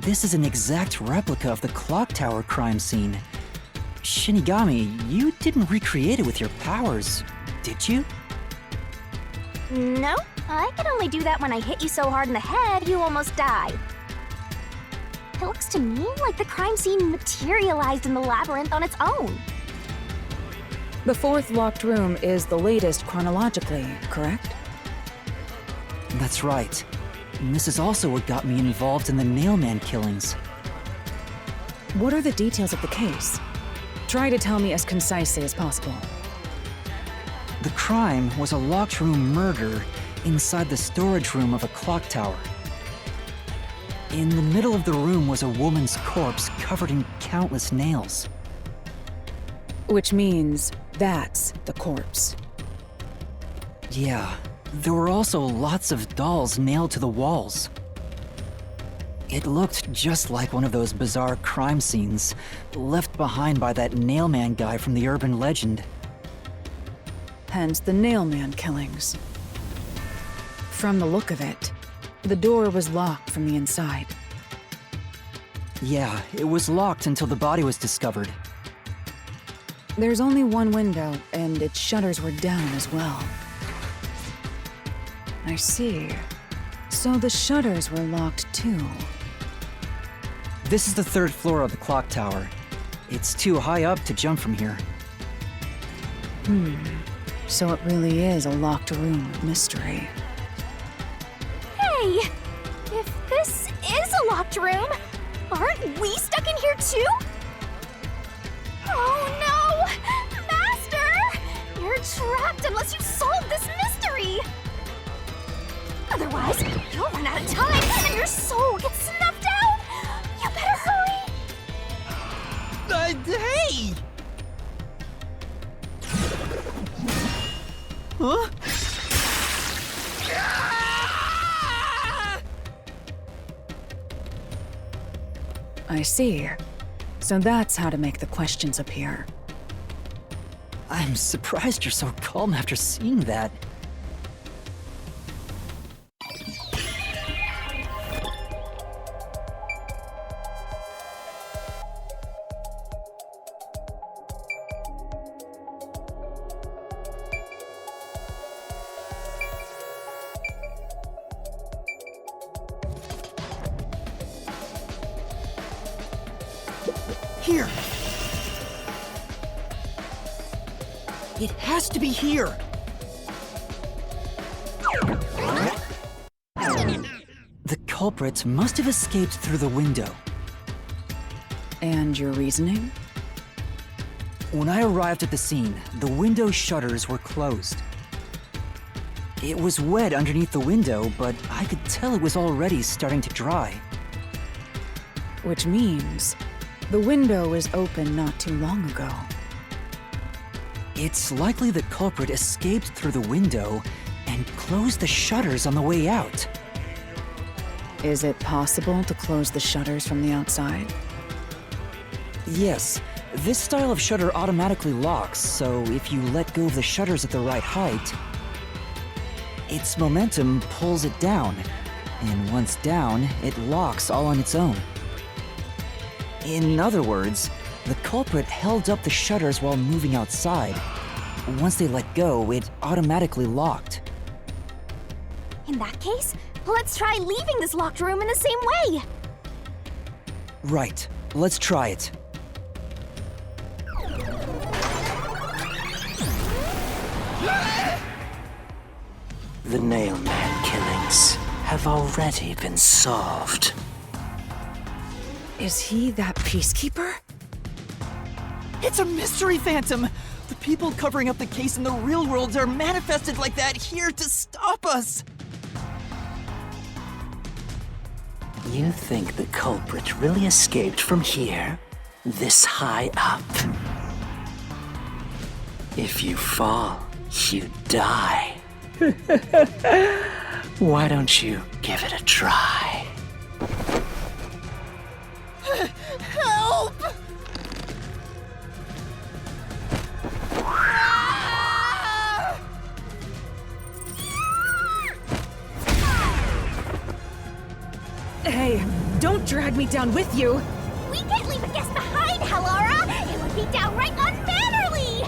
this is an exact replica of the clock tower crime scene. Shinigami, you didn't recreate it with your powers, did you? No, I can only do that when I hit you so hard in the head you almost die. It looks to me like the crime scene materialized in the labyrinth on its own. The fourth locked room is the latest chronologically, correct? That's right. And this is also what got me involved in the Nailman killings. What are the details of the case? Try to tell me as concisely as possible. The crime was a locked room murder inside the storage room of a clock tower. In the middle of the room was a woman's corpse covered in countless nails. Which means that's the corpse. Yeah, there were also lots of dolls nailed to the walls. It looked just like one of those bizarre crime scenes left behind by that Nailman guy from the urban legend. Hence the Nailman killings. From the look of it, the door was locked from the inside. Yeah, it was locked until the body was discovered. There's only one window, and its shutters were down as well. I see. So the shutters were locked too. This is the third floor of the clock tower. It's too high up to jump from here. So it really is a locked room mystery. Hey! If this is a locked room, aren't we stuck in here too? Oh no! Master! You're trapped unless you solve this mystery! Otherwise, you'll run out of time and your soul gets snuffed out! You better hurry! Hey! Huh? I see. So that's how to make the questions appear. I'm surprised you're so calm after seeing that. Here! It has to be here! The culprit must have escaped through the window. And your reasoning? When I arrived at the scene, the window shutters were closed. It was wet underneath the window, but I could tell it was already starting to dry. Which means the window was open not too long ago. It's likely the culprit escaped through the window and closed the shutters on the way out. Is it possible to close the shutters from the outside? Yes, this style of shutter automatically locks, so if you let go of the shutters at the right height, its momentum pulls it down, and once down, it locks all on its own. In other words, the culprit held up the shutters while moving outside. Once they let go, it automatically locked. In that case, let's try leaving this locked room in the same way! Right, let's try it. The Nailman killings have already been solved. Is he that peacekeeper? It's a mystery phantom! The people covering up the case in the real world are manifested like that here to stop us! You think the culprit really escaped from here? This high up? If you fall, you die. Why don't you give it a try? Help! Hey, Don't drag me down with you! We can't leave a guest behind, Hallara! It would be downright unmannerly!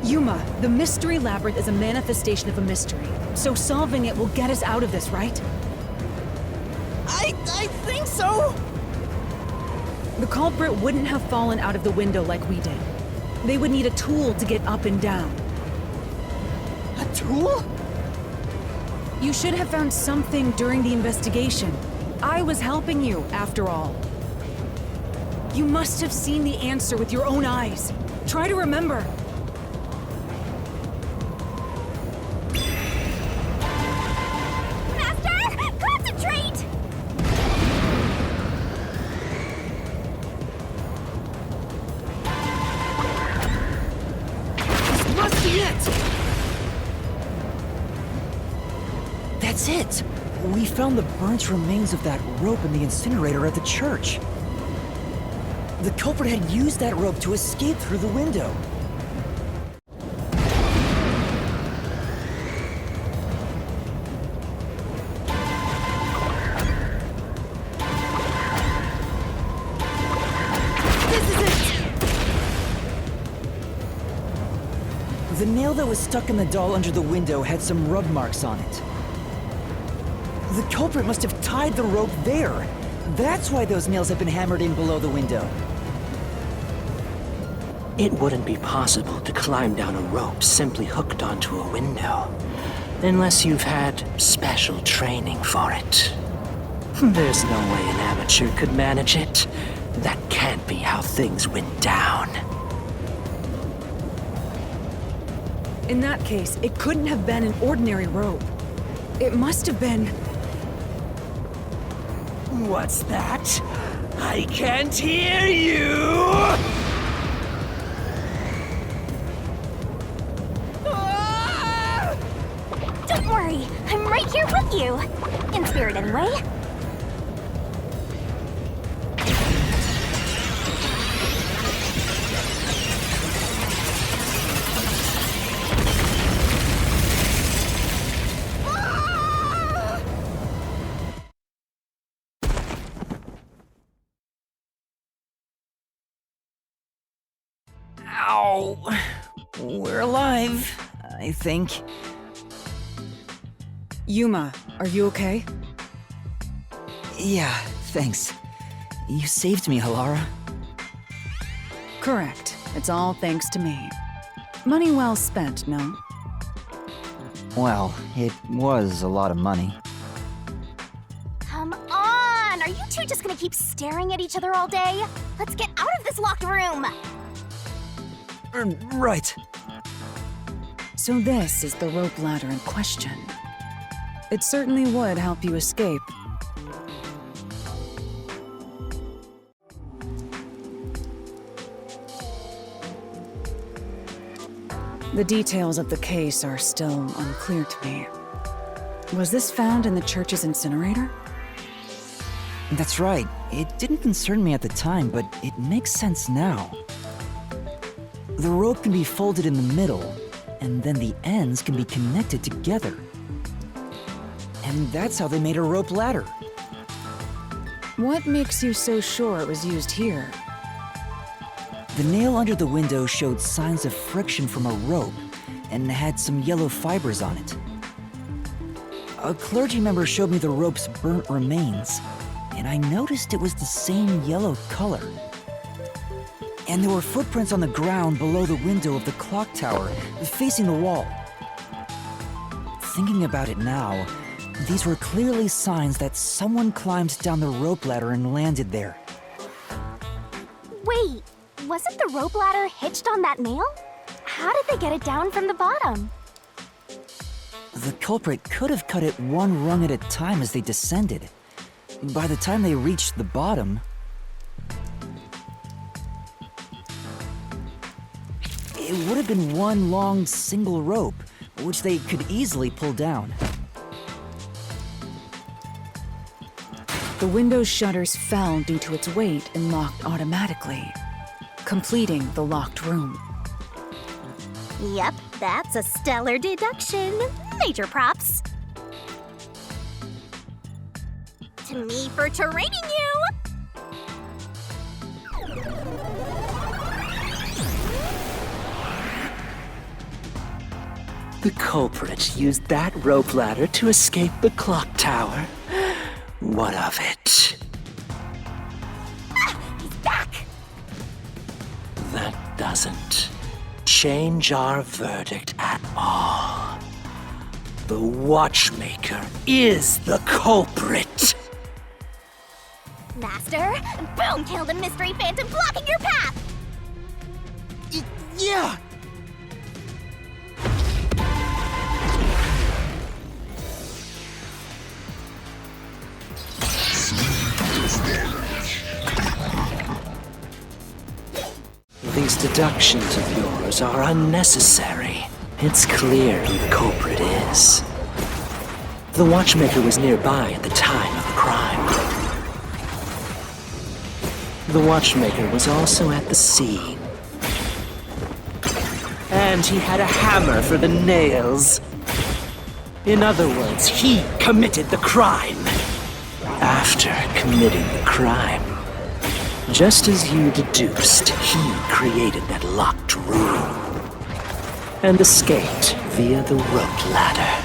Yuma, the mystery labyrinth is a manifestation of a mystery. So solving it will get us out of this, right? I think so! The culprit wouldn't have fallen out of the window like we did. They would need a tool to get up and down. A tool? You should have found something during the investigation. I was helping you, after all. You must have seen the answer with your own eyes. Try to remember. Master, concentrate! This must be it! That's it! We found the burnt remains of that rope in the incinerator at the church. The culprit had used that rope to escape through the window. This is it! The nail that was stuck in the doll under the window had some rub marks on it. The culprit must have tied the rope there. That's why those nails have been hammered in below the window. It wouldn't be possible to climb down a rope simply hooked onto a window, unless you've had special training for it. There's no way an amateur could manage it. That can't be how things went down. In that case, it couldn't have been an ordinary rope. It must have been... What's that? I can't hear you! Don't worry, I'm right here with you. In spirit, anyway. Ow! We're alive, I think. Yuma, are you okay? Yeah, thanks. You saved me, Hallara. Correct. It's all thanks to me. Money well spent, no? Well, it was a lot of money. Come on! Are you two just gonna keep staring at each other all day? Let's get out of this locked room! Right. So this is the rope ladder in question. It certainly would help you escape. The details of the case are still unclear to me. Was this found in the church's incinerator? That's right. It didn't concern me at the time, but it makes sense now. The rope can be folded in the middle, and then the ends can be connected together. And that's how they made a rope ladder. What makes you so sure it was used here? The nail under the window showed signs of friction from a rope, and had some yellow fibers on it. A clergy member showed me the rope's burnt remains, and I noticed it was the same yellow color. And there were footprints on the ground below the window of the clock tower, facing the wall. Thinking about it now, these were clearly signs that someone climbed down the rope ladder and landed there. Wait, wasn't the rope ladder hitched on that nail? How did they get it down from the bottom? The culprit could have cut it one rung at a time as they descended. By the time they reached the bottom, it would have been one long single rope, which they could easily pull down. The window's shutters fell due to its weight and locked automatically, completing the locked room. Yep, That's a stellar deduction. Major props. To me for training you! The culprit used that rope ladder to escape the clock tower. What of it? Ah, he's back! That doesn't change our verdict at all. The watchmaker is the culprit. Master, boom killed a mystery phantom blocking your path! Yeah! These deductions of yours are unnecessary. It's clear who the culprit is. The watchmaker was nearby at the time of the crime. The watchmaker was also at the scene. And he had a hammer for the nails. In other words, he committed the crime. After committing the crime, just as you deduced, he created that locked room and escaped via the rope ladder.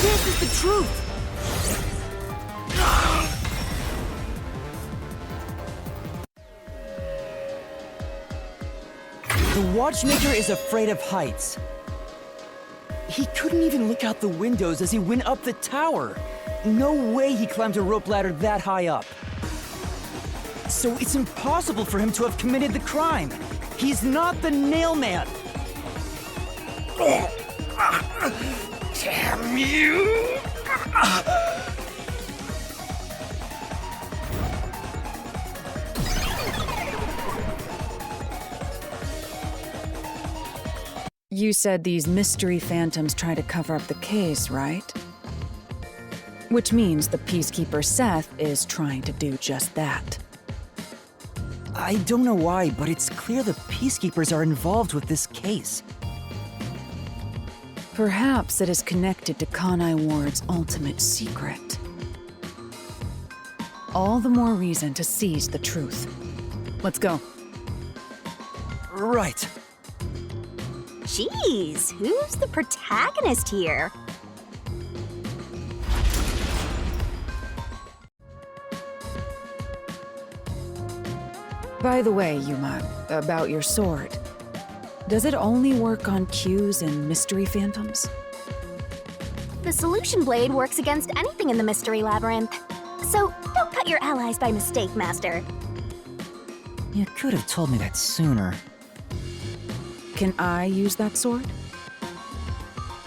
This is the truth! The watchmaker is afraid of heights. He couldn't even look out the windows as he went up the tower. No way he climbed a rope ladder that high up. So it's impossible for him to have committed the crime. He's not the nail man. Damn you! You said these mystery phantoms try to cover up the case, right? Which means the Peacekeeper Seth is trying to do just that. I don't know why, but it's clear the Peacekeepers are involved with this case. Perhaps it is connected to Kanai Ward's ultimate secret. All the more reason to seize the truth. Let's go. Right. Jeez, who's the protagonist here? By the way, Yuma, about your sword. Does it only work on cues and mystery phantoms? The solution blade works against anything in the mystery labyrinth. So don't cut your allies by mistake, Master. You could have told me that sooner. Can I use that sword?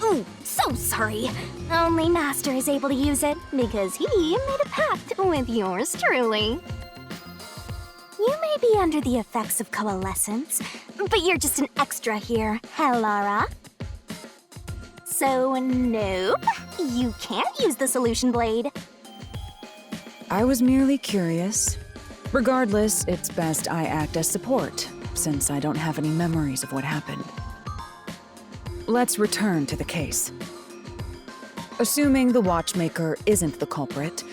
Ooh, so sorry. Only Master is able to use it because he made a pact with yours truly. You may be under the effects of coalescence, but you're just an extra here, Hellara. So, nope, you can't use the solution blade. I was merely curious. Regardless, it's best I act as support, since I don't have any memories of what happened. Let's return to the case. Assuming the watchmaker isn't the culprit,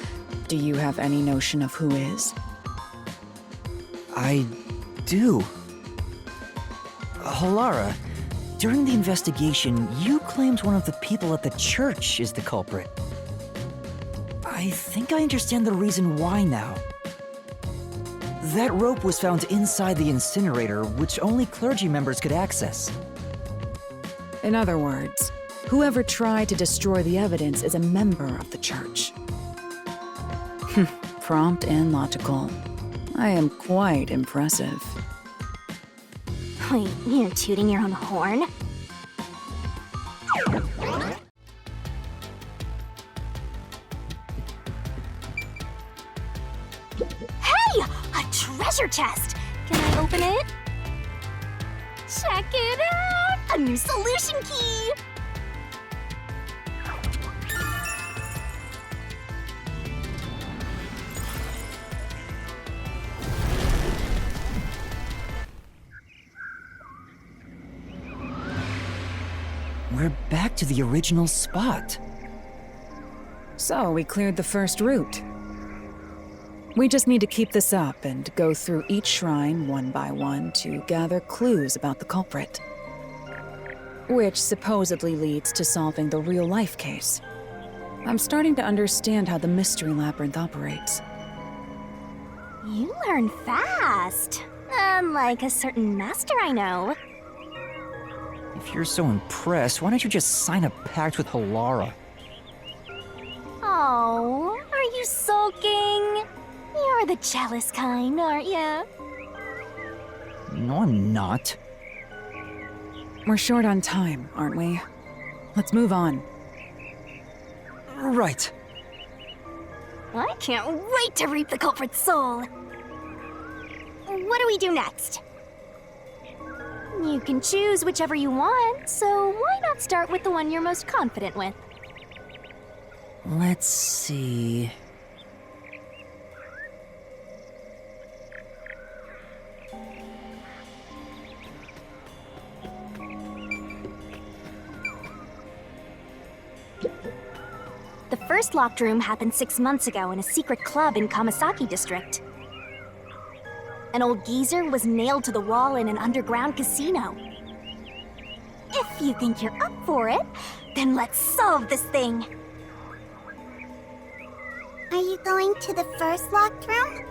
do you have any notion of who is? I do. Halara, during the investigation, you claimed one of the people at the church is the culprit. I think I understand the reason why now. That rope was found inside the incinerator, which only clergy members could access. In other words, whoever tried to destroy the evidence is a member of the church. Prompt and logical. I am quite impressive. Wait, you're tooting your own horn? Hey! A treasure chest! Can I open it? Check it out! A new solution key! We're back to the original spot. So, we cleared the first route. We just need to keep this up and go through each shrine one by one to gather clues about the culprit. Which supposedly leads to solving the real-life case. I'm starting to understand how the mystery labyrinth operates. You learn fast. Unlike a certain master I know. If you're so impressed, why don't you just sign a pact with Halara? Oh, are you sulking? You're the jealous kind, aren't you? No, I'm not. We're short on time, aren't we? Let's move on. Right. I can't wait to reap the culprit's soul. What do we do next? You can choose whichever you want, so why not start with the one you're most confident with? Let's see... The first locked room happened 6 months ago in a secret club in Kamasaki district. An old geezer was nailed to the wall in an underground casino. If you think you're up for it, then let's solve this thing. Are you going to the first locked room?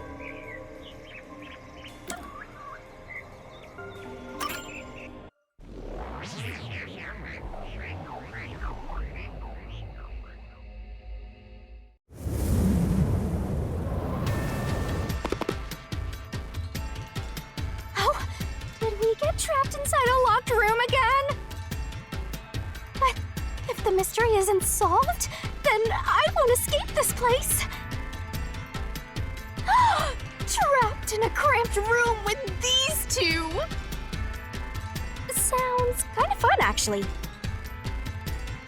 Oh, did we get trapped inside a locked room again? But if the mystery isn't solved, then I won't escape this place. Trapped in a cramped room with these two. Sounds kind of fun, actually.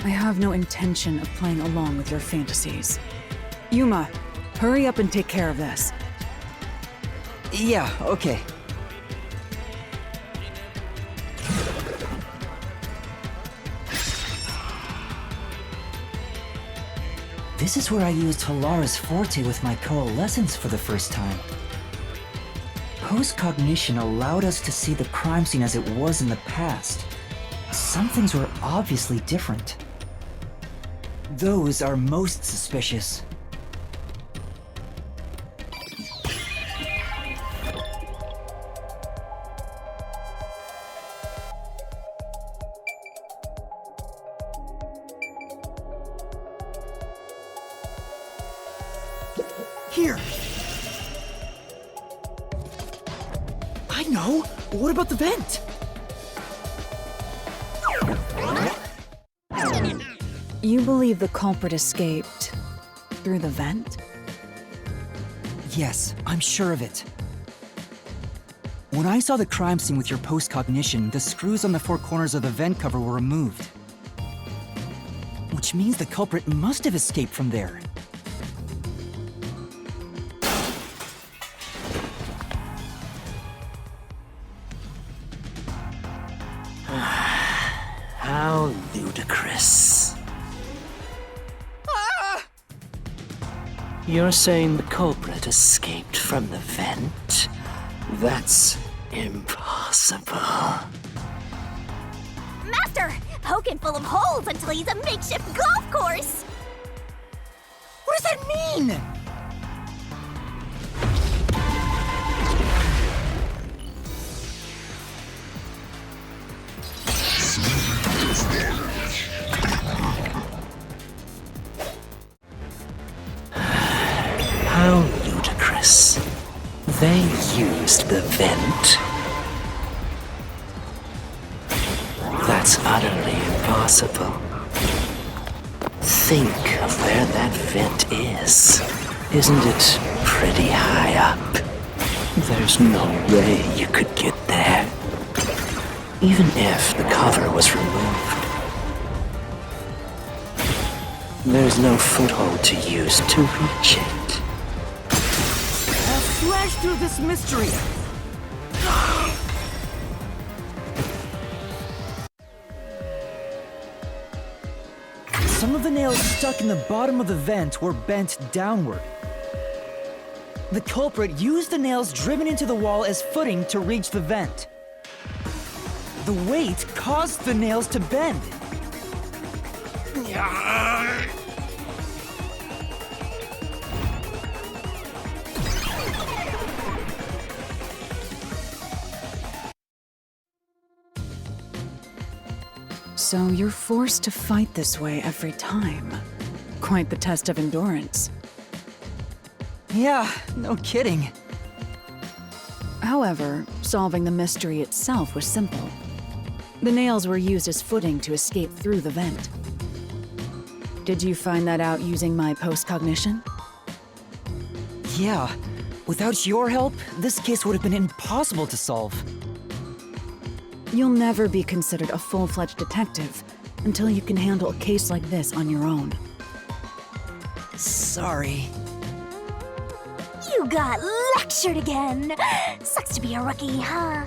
I have no intention of playing along with your fantasies. Yuma, hurry up and take care of this. Yeah, okay. This is where I used Halara's forte with my coalescence for the first time. Post-cognition allowed us to see the crime scene as it was in the past. Some things were obviously different. Those are most suspicious. Here! I know! What about the vent? You believe the culprit escaped through the vent? Yes, I'm sure of it. When I saw the crime scene with your post-cognition, the screws on the four corners of the vent cover were removed. Which means the culprit must have escaped from there. How ludicrous. You're saying the culprit escaped from the vent? That's impossible. Master! Poke him full of holes until he's a makeshift golf course! What does that mean? How ludicrous. They used the vent. That's utterly impossible. Think of where that vent is. Isn't it pretty high up? There's no way you could get there. Even if the cover was removed. There's no foothold to use to reach it. I'll slash through this mystery! Some of the nails stuck in the bottom of the vent were bent downward. The culprit used the nails driven into the wall as footing to reach the vent. The weight caused the nails to bend. So you're forced to fight this way every time. Quite the test of endurance. Yeah, no kidding. However, solving the mystery itself was simple. The nails were used as footing to escape through the vent. Did you find that out using my post-cognition? Yeah, without your help, this case would have been impossible to solve. You'll never be considered a full-fledged detective until you can handle a case like this on your own. Sorry. You got lectured again. Sucks to be a rookie, huh?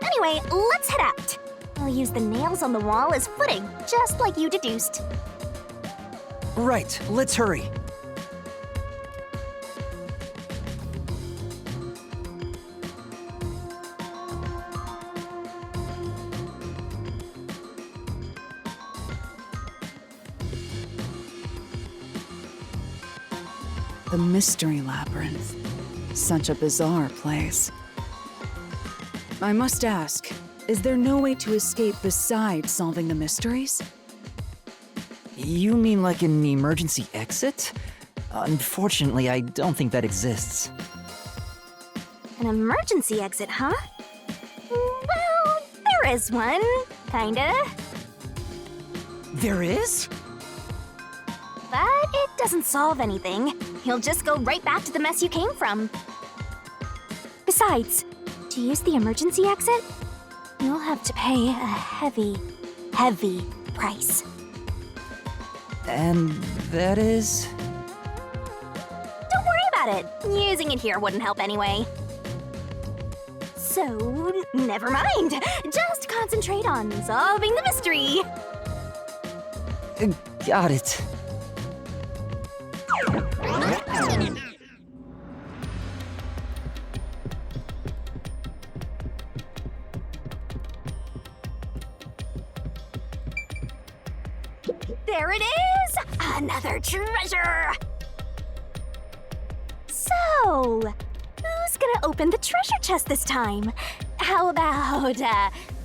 Anyway, let's head out. I'll use the nails on the wall as footing, just like you deduced. Right, let's hurry. The Mystery Labyrinth. Such a bizarre place. I must ask, is there no way to escape besides solving the mysteries? You mean like an emergency exit? Unfortunately, I don't think that exists. An emergency exit, huh? Well, there is one, kinda. There is? But it doesn't solve anything. You'll just go right back to the mess you came from. Besides, to use the emergency exit, you'll have to pay a heavy, heavy price. And that is? Don't worry about it. Using it here wouldn't help anyway. So, never mind. Just concentrate on solving the mystery. Got it. There it is! Another treasure! So, who's gonna open the treasure chest this time? How about,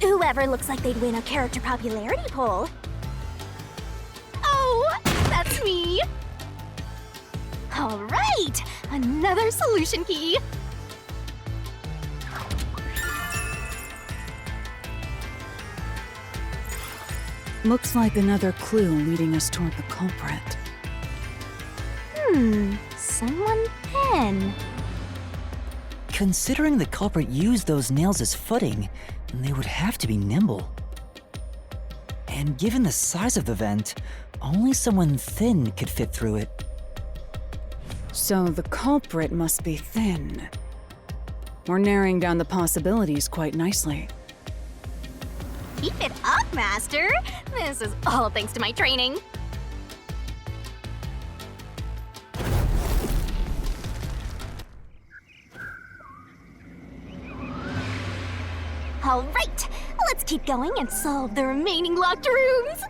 whoever looks like they'd win a character popularity poll? Oh, that's me! Alright, another solution key! Looks like another clue leading us toward the culprit. Someone pen. Considering the culprit used those nails as footing, they would have to be nimble. And given the size of the vent, only someone thin could fit through it. So the culprit must be thin. We're narrowing down the possibilities quite nicely. Keep it up, Master! This is all thanks to my training. All right, let's keep going and solve the remaining locked rooms.